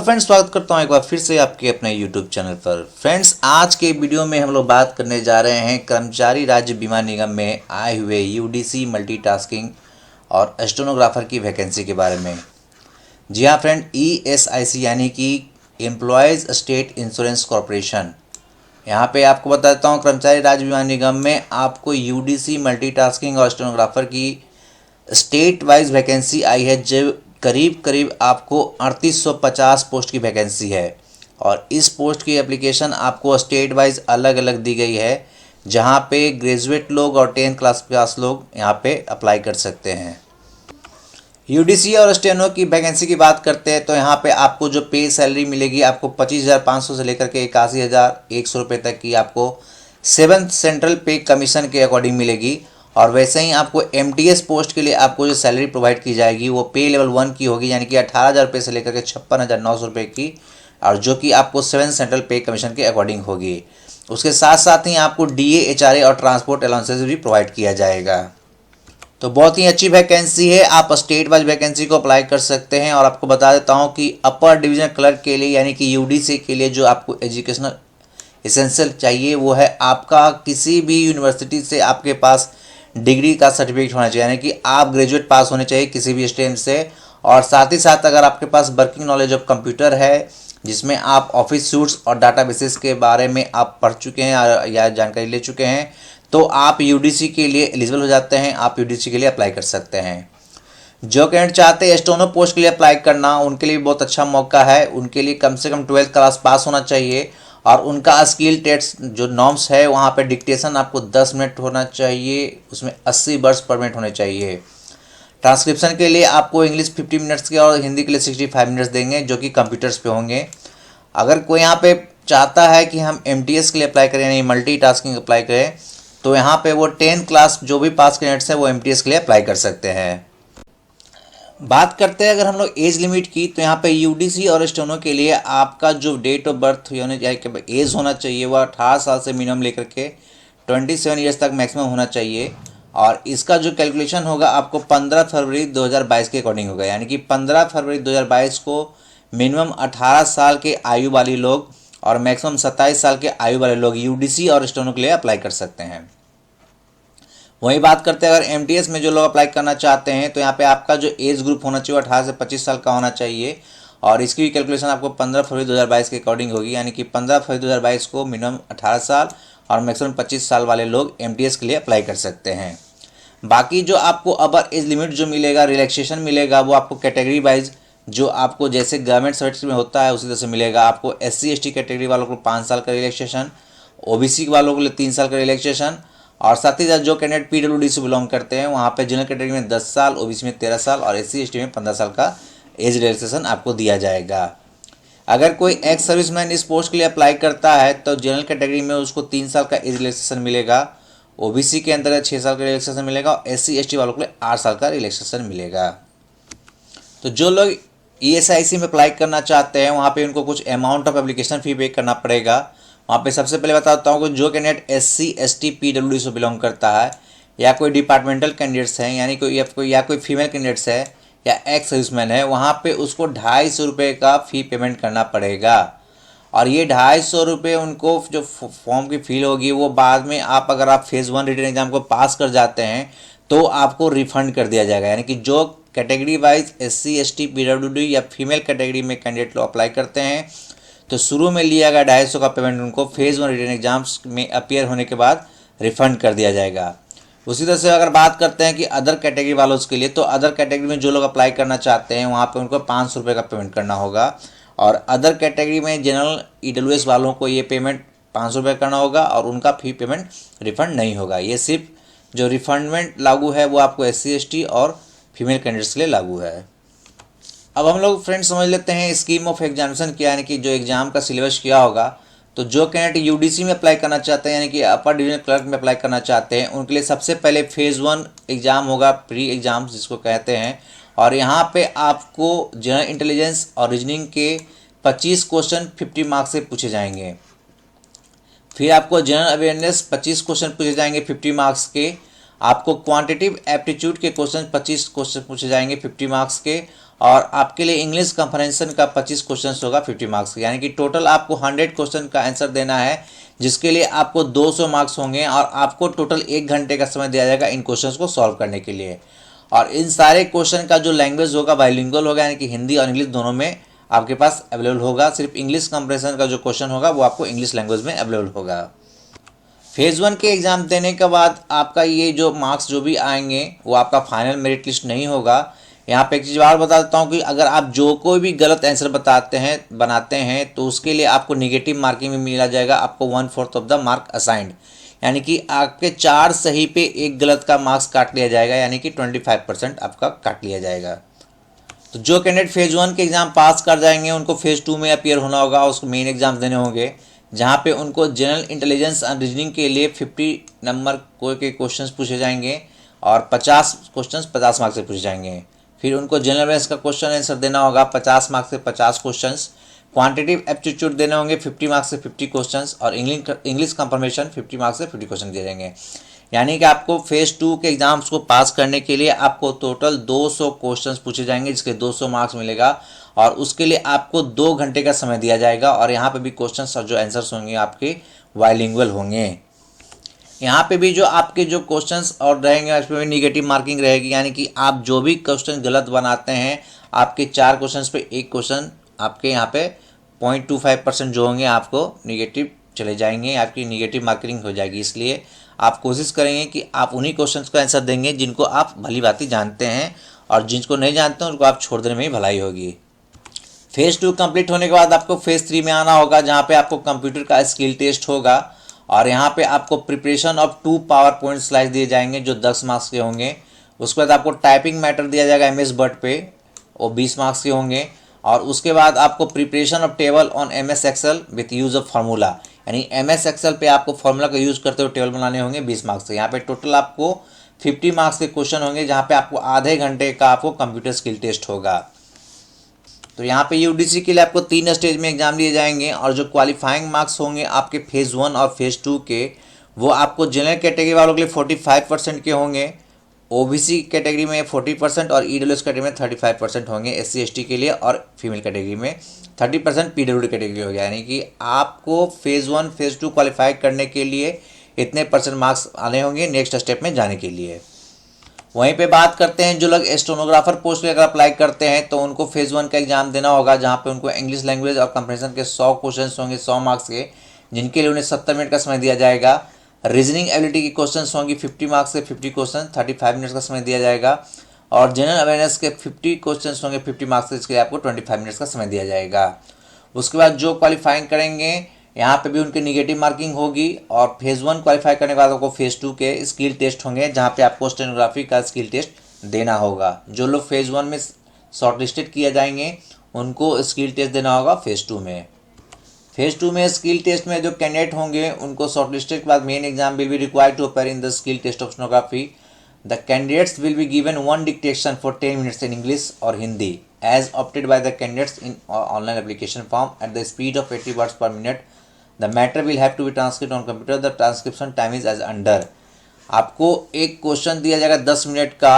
Friends, स्वागत करता हूं एक बार फिर से आपके अपने यूट्यूब चैनल पर। फ्रेंड्स, आज के वीडियो में हम लोग बात करने जा रहे हैं कर्मचारी राज्य बीमा निगम में आए हुए यूडीसी मल्टीटास्किंग और स्टेनोग्राफर की वैकेंसी के बारे में। जी हाँ फ्रेंड, ईएसआईसी यानी कि एम्प्लॉयज़ स्टेट इंश्योरेंस कॉरपोरेशन, यहाँ पे आपको बताता हूँ कर्मचारी राज्य बीमा निगम में आपको यूडीसी मल्टीटास्किंग और स्टेनोग्राफर की स्टेट वाइज वैकेंसी आई है, जो करीब करीब आपको 3850 पोस्ट की वैकेंसी है। और इस पोस्ट की एप्लीकेशन आपको स्टेट वाइज अलग अलग दी गई है, जहाँ पे ग्रेजुएट लोग और 10th क्लास पास लोग यहाँ पे अप्लाई कर सकते हैं। यूडीसी और स्टेनो की वैकेंसी की बात करते हैं तो यहाँ पे आपको जो पे सैलरी मिलेगी आपको 25,500 से लेकर के 81,100 रुपये तक की आपको 7th सेंट्रल पे कमीशन के अकॉर्डिंग मिलेगी। और वैसे ही आपको एमटीएस पोस्ट के लिए आपको जो सैलरी प्रोवाइड की जाएगी वो पे लेवल 1 की होगी, यानी कि 18,000 रुपये से लेकर के 56,900 रुपये की, और जो कि आपको 7th सेंट्रल पे कमीशन के अकॉर्डिंग होगी। उसके साथ साथ ही आपको डीए, एचआरए और ट्रांसपोर्ट अलाउंसेस भी प्रोवाइड किया जाएगा। तो बहुत ही अच्छी वैकेंसी है, आप स्टेट वाइज वैकेंसी को अप्लाई कर सकते हैं। और आपको बता देता हूं कि अपर डिवीजन क्लर्क के लिए यानी कि यूडीसी के लिए जो आपको एजुकेशनल एसेंशियल चाहिए वो है आपका किसी भी यूनिवर्सिटी से आपके पास डिग्री का सर्टिफिकेट होना चाहिए, यानी कि आप ग्रेजुएट पास होने चाहिए किसी भी स्ट्रीम से। और साथ ही साथ अगर आपके पास वर्किंग नॉलेज ऑफ कंप्यूटर है, जिसमें आप ऑफिस सूट्स और डाटाबेसेस के बारे में आप पढ़ चुके हैं या जानकारी ले चुके हैं, तो आप यूडीसी के लिए एलिजिबल हो जाते हैं, आप यूडीसी के लिए अप्लाई कर सकते हैं। जो कैंडिडेट चाहते हैं स्टेनो पोस्ट के लिए अप्लाई करना, उनके लिए बहुत अच्छा मौका है। उनके लिए कम से कम 12th क्लास पास होना चाहिए, और उनका स्किल टेस्ट जो नॉर्म्स है वहाँ पे डिक्टेशन आपको 10 मिनट होना चाहिए, उसमें 80 वर्ड्स पर मिनट होने चाहिए। ट्रांसक्रिप्शन के लिए आपको इंग्लिश 50 मिनट्स के और हिंदी के लिए 65 मिनट्स देंगे, जो कि कंप्यूटर्स पे होंगे। अगर कोई यहाँ पे चाहता है कि हम एमटीएस के लिए अप्लाई करें यानी मल्टीटास्किंग अप्लाई करें, तो यहाँ पे वो 10th क्लास जो भी पास कैंडिडेट्स हैं वो एमटीएस के लिए अप्लाई कर सकते हैं। बात करते हैं अगर हम लोग एज लिमिट की, तो यहाँ पे यूडीसी और स्टेनो के लिए आपका जो डेट ऑफ बर्थ यानी कि एज होना चाहिए वह 18 साल से मिनिमम लेकर के 27 ईयर्स तक मैक्सिमम होना चाहिए। और इसका जो कैलकुलेशन होगा आपको 15 फरवरी 2022 के अकॉर्डिंग होगा, यानी कि 15 फरवरी 2022 को मिनिमम 18 साल के आयु वाले लोग और मैक्सिमम 27 साल के आयु वाले लोग यूडीसी और स्टेनो के लिए अप्लाई कर सकते हैं। वही बात करते हैं अगर एमटीएस में जो लोग अप्लाई करना चाहते हैं, तो यहाँ पे आपका जो एज ग्रुप होना चाहिए 18 से 25 साल का होना चाहिए। और इसकी भी कैलकुलेशन आपको 15 फरवरी 2022 के अकॉर्डिंग होगी, यानी कि 15 फरवरी 2022 को मिनिमम 18 साल और मैक्सिमम 25 साल वाले लोग एमटीएस के लिए अप्लाई कर सकते हैं। बाकी जो आपको अपर एज लिमिट जो मिलेगा, रिलैक्सेशन मिलेगा, वो आपको कैटेगरी वाइज जो आपको जैसे गवर्नमेंट सर्विस में होता है उसी तरह से मिलेगा। आपको SC/ST कैटेगरी वालों को 5 साल का रिलैक्सेशन, ओबीसी वालों के लिए 3 साल का रिलैक्सेशन, और साथ ही साथ जो कैंडिडेट पीडब्ल्यूडी से बिलोंग करते हैं वहाँ पे जनरल कैटेगरी में 10 साल, ओबीसी में 13 साल और SC/ST में 15 साल का एज रिलैक्सेशन आपको दिया जाएगा। अगर कोई एक्स सर्विसमैन इस पोस्ट के लिए अप्लाई करता है तो जनरल कैटेगरी में उसको 3 साल का एज रिलैक्सेशन मिलेगा, ओबीसी के अंतर्गत 6 साल का रिलैक्सेशन मिलेगा और SC/ST वालों के लिए 8 साल का रिलैक्सेशन मिलेगा। तो जो लोग ईएसआईसी में अप्लाई करना चाहते हैं वहाँ पे उनको कुछ अमाउंट ऑफ एप्लीकेशन फ़ी पे करना पड़ेगा। वहाँ पे सबसे पहले बताता हूँ कि जो कैंडिडेट SC/ST पीडब्ल्यूडी से बिलोंग करता है, या कोई डिपार्टमेंटल कैंडिडेट्स हैं, यानी कोई फीमेल कैंडिडेट्स है या एक्स सर्विसमैन है, वहाँ पे उसको 250 रुपये का फ़ी पेमेंट करना पड़ेगा। और ये 250 रुपये उनको जो फॉर्म की फ़ी होगी वो बाद में अगर आप फेज़ 1 रिटन एग्जाम को पास कर जाते हैं तो आपको रिफ़ंड कर दिया जाएगा। यानी कि जो कैटेगरी वाइज SC/ST पीडब्ल्यूडी या फीमेल कैटेगरी में कैंडिडेट लोग अप्लाई करते हैं तो शुरू में लिया गया 250 का पेमेंट उनको फेज़ 1 रिटन एग्जाम्स में अपीयर होने के बाद रिफ़ंड कर दिया जाएगा। उसी तरह से अगर बात करते हैं कि अदर कैटेगरी वालों के लिए, तो अदर कैटेगरी में जो लोग अप्लाई करना चाहते हैं वहाँ पे उनको 500 रुपये का पेमेंट करना होगा। और अदर कैटेगरी में जनरल EWS वालों को ये पेमेंट 500 रुपये करना होगा और उनका फ़ी पेमेंट रिफ़ंड नहीं होगा। ये सिर्फ जो रिफंडमेंट लागू है वो आपको SC/ST और फीमेल कैंडिडेट्स के लिए लागू है। अब हम लोग फ्रेंड्स समझ लेते हैं स्कीम ऑफ एग्जामिनेशन क्या, यानी कि जो एग्ज़ाम का सिलेबस क्या होगा। तो जो कैंडिडेट यूडीसी में अप्लाई करना चाहते हैं यानी कि अपर डिवीजन क्लर्क में अप्लाई करना चाहते हैं, उनके लिए सबसे पहले फेज़ 1 एग्ज़ाम होगा, प्री एग्ज़ाम जिसको कहते हैं। और यहाँ पे आपको जनरल इंटेलिजेंस और रीजनिंग के 25 क्वेश्चन 50 मार्क्स से पूछे जाएंगे। फिर आपको जनरल अवेयरनेस 25 क्वेश्चन पूछे जाएंगे 50 मार्क्स के। आपको क्वांटिटिव एप्टीट्यूड के क्वेश्चन 25 क्वेश्चन पूछे जाएंगे 50 मार्क्स के, और आपके लिए इंग्लिश कंप्रहेंशन का 25 क्वेश्चन होगा 50 मार्क्स के, यानी कि टोटल आपको 100 क्वेश्चन का आंसर देना है, जिसके लिए आपको 200 मार्क्स होंगे और आपको टोटल 1 घंटे का समय दिया जाएगा इन क्वेश्चंस को सॉल्व करने के लिए। और इन सारे क्वेश्चन का जो लैंग्वेज होगा बाइलिंगुअल होगा, यानी कि हिंदी और इंग्लिश दोनों में आपके पास अवेलेबल होगा। सिर्फ इंग्लिश कंप्रहेंशन का जो क्वेश्चन होगा वो आपको इंग्लिश लैंग्वेज में अवेलेबल होगा। फेज़ 1 के एग्ज़ाम देने के बाद आपका ये जो मार्क्स जो भी आएंगे वो आपका फाइनल मेरिट लिस्ट नहीं होगा। यहाँ पे एक चीज़ और बता देता हूँ कि अगर आप जो कोई भी गलत आंसर बनाते हैं तो उसके लिए आपको निगेटिव मार्किंग में मिला जाएगा, आपको 1/4 ऑफ द मार्क असाइंड, यानी कि आपके 4 सही पे 1 गलत का मार्क्स काट लिया जाएगा, यानी कि 25% आपका काट लिया जाएगा। तो जो कैंडिडेट फेज़ 1 के एग्ज़ाम पास कर जाएंगे उनको फेज़ 2 में अपीयर होना होगा, उसको मेन एग्ज़ाम देने होंगे, जहाँ पे उनको जनरल इंटेलिजेंस एंड रीजनिंग के लिए 50 नंबर के क्वेश्चंस पूछे जाएंगे और 50 क्वेश्चंस 50 मार्क्स से पूछे जाएंगे। फिर उनको जनरल अवेयरनेस का क्वेश्चन आंसर देना होगा 50 मार्क्स से 50 क्वेश्चंस, क्वांटिटिव एप्टीट्यूड देने होंगे 50 मार्क्स से 50 क्वेश्चंस, और इंग्लिश कंफर्मेशन 50 मार्क्स से 50 क्वेश्चन दिए जाएंगे। यानी कि आपको फेज़ 2 के एग्जाम्स को पास करने के लिए आपको टोटल 200 क्वेश्चंस पूछे जाएंगे, जिसके 200 मार्क्स मिलेगा, और उसके लिए आपको 2 घंटे का समय दिया जाएगा। और यहाँ पे भी क्वेश्चंस और जो आंसर्स होंगे आपके बाइलिंगुअल होंगे। यहाँ पे भी जो आपके जो क्वेश्चंस और रहेंगे उसमें भी निगेटिव मार्किंग रहेगी, यानी कि आप जो भी क्वेश्चन गलत बनाते हैं आपके 4 क्वेश्चंस पे 1 क्वेश्चन आपके यहाँ पे 0.25% जो होंगे आपको निगेटिव चले जाएंगे, आपकी निगेटिव मार्किंग हो जाएगी। इसलिए आप कोशिश करेंगे कि आप उन्हीं क्वेश्चंस का आंसर देंगे जिनको आप भली भांति जानते हैं, और जिनको नहीं जानते हैं उनको आप छोड़ देने में ही भलाई होगी। फेज़ 2 कंप्लीट होने के बाद आपको फेज़ 3 में आना होगा, जहाँ पे आपको कंप्यूटर का स्किल टेस्ट होगा, और यहाँ पे आपको preparation of 2 power point slide दिए जाएंगे जो 10 मार्क्स के होंगे। उसके बाद आपको टाइपिंग मैटर दिया जाएगा MS वर्ड पे, वो 20 मार्क्स के होंगे। और उसके बाद आपको preparation of table on MS excel with use of formula, यानी MS एक्सेल पे आपको फार्मूला का यूज़ करते हुए टेबल बनाने होंगे 20 मार्क्स के। यहाँ पे टोटल आपको 50 मार्क्स के क्वेश्चन होंगे, जहाँ पे आपको आधे घंटे का आपको कंप्यूटर स्किल टेस्ट होगा। तो यहाँ पे UDC के लिए आपको 3 स्टेज में एग्जाम लिए जाएंगे, और जो क्वालिफाइंग मार्क्स होंगे आपके फेज़ 1 और फेज़ 2 के, वो आपको जनरल कैटेगरी वालों के लिए 45% के होंगे, OBC कैटेगरी में 40% और EWS कैटेगरी में 35% होंगे, SC ST के लिए, और फीमेल कैटेगरी में 30% PWD कैटेगरी हो गया। यानी कि आपको फेज़ 1 फेज़ 2 क्वालिफाई करने के लिए इतने % मार्क्स आने होंगे नेक्स्ट स्टेप में जाने के लिए। वहीं पे बात करते हैं जो लोग स्टेनोग्राफर पोस्ट के अगर अप्लाई करते हैं तो उनको फेज़ 1 का एग्जाम देना होगा, जहां पे उनको इंग्लिश लैंग्वेज और कंप्रहेंशन के 100 क्वेश्चंस होंगे 100 मार्क्स के, जिनके लिए उन्हें 70 मिनट का समय दिया जाएगा। रीजनिंग एबिलिटी की क्वेश्चंस होंगी 50 मार्क्स के 50 क्वेश्चन 35 मिनट्स का समय दिया जाएगा, और जनरल अवेयरनेस के 50 क्वेश्चन होंगे 50 मार्क्स के, इसके लिए आपको 25 मिनट्स का समय दिया जाएगा। उसके बाद जो क्वालिफाइंग करेंगे यहाँ पे भी उनकी निगेटिव मार्किंग होगी, और फेज़ 1 क्वालिफाई करने के बाद आपको फेज़ 2 के स्किल टेस्ट होंगे, जहाँ पे आपको स्टेनोग्राफी का स्किल टेस्ट देना होगा। जो लोग फेज़ 1 में शॉर्ट लिस्टेड किए जाएंगे उनको स्किल टेस्ट देना होगा फेज़ 2 में। फेज़ 2 में स्किल टेस्ट में जो कैंडिडेट होंगे उनको शॉर्ट लिस्टेड के बाद main exam will be required to appear in the skill test of stenography. The candidates will be given 1 dictation for 10 minutes in English और Hindi as opted by the candidates in online application form at the speed of 80 words per minute. The matter will have to be transcribed on computer. The transcription time is as under. आपको एक question दिया जाएगा 10 minute का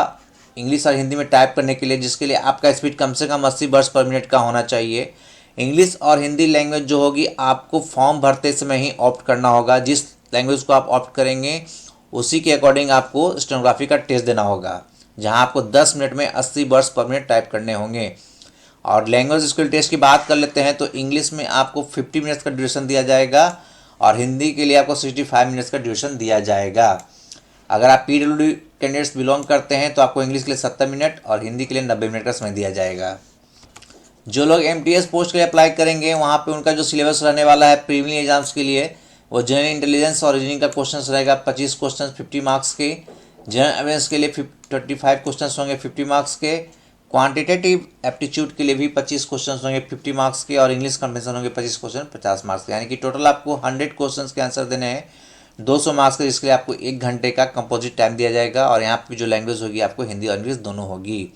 English और हिंदी में type करने के लिए, जिसके लिए आपका स्पीड कम से कम 80 वर्ड्स पर मिनट का होना चाहिए। इंग्लिश और हिंदी लैंग्वेज जो होगी आपको फॉर्म भरते समय ही ऑप्ट करना होगा, जिस लैंग्वेज को आप ऑप्ट करेंगे उसी के अकॉर्डिंग आपको स्टेनोग्राफी का टेस्ट देना होगा, जहां आपको 10 मिनट में 80 वर्ड्स पर मिनट टाइप करने होंगे। और लैंग्वेज स्किल टेस्ट की बात कर लेते हैं तो इंग्लिश में आपको 50 मिनट्स का ड्यूरेशन दिया जाएगा, और हिंदी के लिए आपको 65 मिनट्स का ड्यूरेशन दिया जाएगा। अगर आप PWD कैंडिडेट्स बिलोंग करते हैं तो आपको इंग्लिश के लिए 70 मिनट और हिंदी के लिए 90 मिनट का समय दिया जाएगा। जो लोग MTS पोस्ट के लिए अप्लाई करेंगे वहाँ पे उनका जो सिलेबस रहने वाला है प्रीलिमिनरी एग्जाम्स के लिए, वो जनरल इंटेलिजेंस और रीजनिंग का क्वेश्चन रहेगा 25 क्वेश्चन 50 मार्क्स के, जनरल अवेयरनेस के लिए 25 क्वेश्चन होंगे 50 मार्क्स के, क्वांटिटेटिव एप्टीट्यूड के लिए भी 25 क्वेश्चन होंगे 50 मार्क्स के, और इंग्लिश कंप्रहेंशन होंगे 25 क्वेश्चन 50 मार्क्स के। यानी कि टोटल आपको 100 क्वेश्चन के आंसर देने हैं 200 मार्क्स के, जिसके लिए आपको 1 घंटे का कंपोजिट टाइम दिया जाएगा, और यहाँ पे जो लैंग्वेज होगी आपको हिंदी और इंग्लिश दोनों होगी।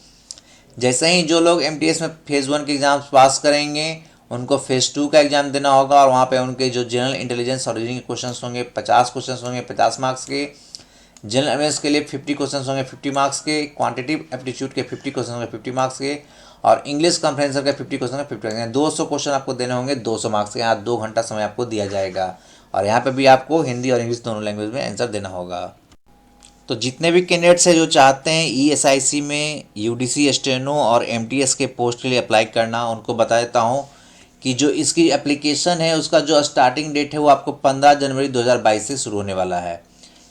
जैसे ही जो लोग MTS में फेज़ 1 के एग्जाम्स पास करेंगे उनको फेज़ 2 का एग्जाम देना होगा, और वहाँ पे उनके जो जनरल इंटेलिजेंस और रीजनिंग के क्वेश्चन होंगे 50 क्वेश्चन होंगे 50 मार्क्स के, जनरल अवेयरनेस के लिए 50 क्वेश्चन होंगे 50 मार्क्स के, क्वांटिटिव एप्टीट्यूड के 50 क्वेश्चन होंगे 50 मार्क्स के, और इंग्लिश कॉम्प्रिहेंशन का 50 क्वेश्चन 50, 200 क्वेश्चन आपको देने होंगे 200 मार्क्स के। यहाँ 2 घंटा समय आपको दिया जाएगा, और यहाँ पे भी आपको हिंदी और इंग्लिश दोनों लैंग्वेज में आंसर देना होगा। तो जितने भी कैंडिडेट्स हैं जो चाहते हैं ESIC में UDC स्टेनो और MTS के पोस्ट के लिए अप्लाई करना, उनको बता देता हूँ कि जो इसकी एप्लीकेशन है उसका जो स्टार्टिंग डेट है वो आपको 15 जनवरी 2022 से शुरू होने वाला है।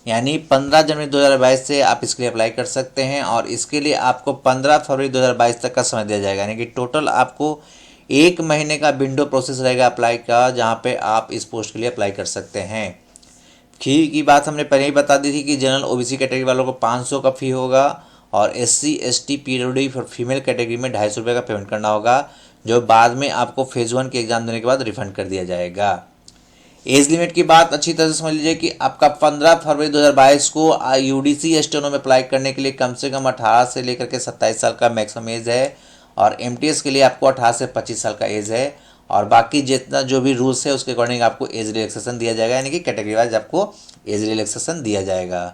यानी 15 जनवरी 2022 से आप इसके लिए अप्लाई कर सकते हैं, और इसके लिए आपको 15 फरवरी 2022 तक का समय दिया जाएगा। यानी कि टोटल आपको 1 महीने का विंडो प्रोसेस रहेगा अप्लाई का, जहाँ पे आप इस पोस्ट के लिए अप्लाई कर सकते हैं। फी की बात हमने पहले ही बता दी थी कि जनरल OBC कैटेगरी वालों को 500 का फ़ी होगा, और SC ST PWD for female category में 250 रुपये का पेमेंट करना होगा, जो बाद में आपको फेज़ 1 के एग्ज़ाम देने के बाद रिफंड कर दिया जाएगा। एज लिमिट की बात अच्छी तरह से समझ लीजिए कि आपका 15 फरवरी 2022 को UDC स्टेनो में अप्लाई करने के लिए कम से कम 18 से लेकर के 27 साल का मैक्सिमम एज है, और MTS के लिए आपको 18 से 25 साल का एज है, और बाकी जितना जो भी रूल्स है उसके अकॉर्डिंग आपको एज रिलैक्सेशन दिया जाएगा, यानी कि कैटेगरी वाइज आपको एज रिलैक्सेशन दिया जाएगा।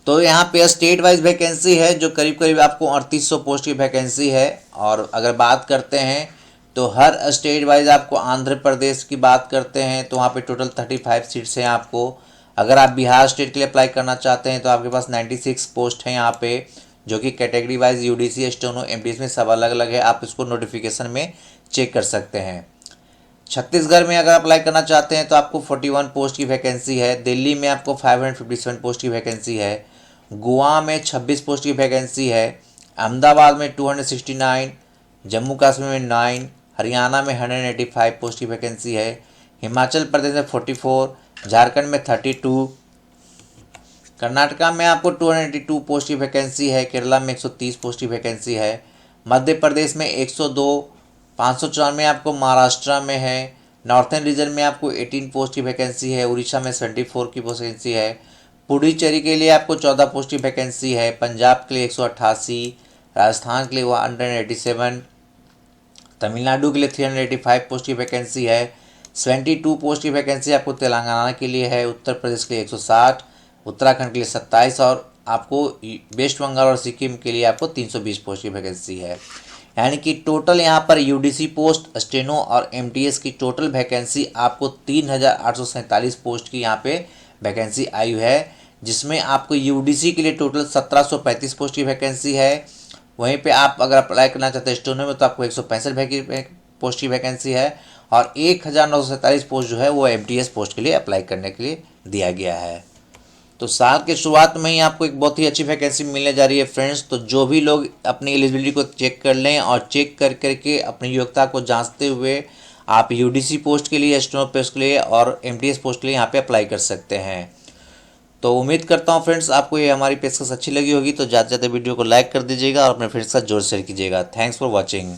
तो यहाँ पे स्टेट वाइज वैकेंसी है जो करीब करीब आपको 3800 पोस्ट की वैकेंसी है। और अगर बात करते हैं तो हर स्टेट वाइज आपको, आंध्र प्रदेश की बात करते हैं तो वहाँ पे टोटल 35 सीट्स हैं आपको। अगर आप बिहार स्टेट के लिए अप्लाई करना चाहते हैं तो आपके पास 96 पोस्ट हैं यहाँ पे, जो कि category wise UDC steno MTS में सब अलग अलग है, आप इसको नोटिफिकेशन में चेक कर सकते हैं। छत्तीसगढ़ में अगर अप्लाई करना चाहते हैं तो आपको 41 पोस्ट की वैकेंसी है। दिल्ली में आपको 557 पोस्ट की वैकेंसी है। गोवा में 26 पोस्ट की वैकेंसी है। अहमदाबाद में 269, जम्मू कश्मीर में 9, हरियाणा में 185 पोस्ट की वैकेंसी है। हिमाचल प्रदेश में 44, झारखंड में 32, कर्नाटका में आपको 282 पोस्ट की वैकेंसी है। केरला में 130 पोस्ट की वैकेंसी है। मध्य प्रदेश में 102, 594 आपको महाराष्ट्र में है। नॉर्थन रीजन में आपको 18 पोस्ट की वैकेंसी है। उड़ीसा में 74 की वैकेंसी है। पुडुचेरी के लिए आपको 14 पोस्ट की वैकेंसी है। पंजाब के लिए 188, राजस्थान के लिए 187, तमिलनाडु के लिए 385 पोस्ट की वैकेंसी है। 72 पोस्ट की वैकेंसी आपको तेलंगाना के लिए है। उत्तर प्रदेश के लिए 160, उत्तराखंड के लिए 27, और आपको वेस्ट बंगाल और सिक्किम के लिए आपको 320 पोस्ट की वैकेंसी है। यानी कि टोटल यहाँ पर UDC पोस्ट, स्टेनो और MTS की टोटल वैकेंसी आपको 3847 पोस्ट की यहाँ पे वैकेंसी आई है, जिसमें आपको UDC के लिए टोटल 1735 पोस्ट की वैकेंसी है। वहीं पे आप अगर अप्लाई करना चाहते हैं स्टेनो में तो आपको 165 पोस्ट की वैकेंसी है, और 1947 पोस्ट जो है वो MTS पोस्ट के लिए अप्लाई करने के लिए दिया गया है। तो साल के शुरुआत में ही आपको एक बहुत ही अच्छी वैकेंसी मिलने जा रही है फ्रेंड्स। तो जो भी लोग अपनी एलिजिबिलिटी को चेक कर लें, और चेक कर करके अपनी योग्यता को जांचते हुए आप UDC पोस्ट के लिए, स्टेनो पोस्ट के लिए और MTS पोस्ट के लिए यहाँ पे अप्लाई कर सकते हैं। तो उम्मीद करता हूँ फ्रेंड्स आपको ये हमारी पेशकश अच्छी लगी होगी। तो ज़्यादा से ज़्यादा वीडियो को लाइक कर दीजिएगा और अपने फ्रेंड्स के साथ जोर शेयर कीजिएगा। Thanks for watching.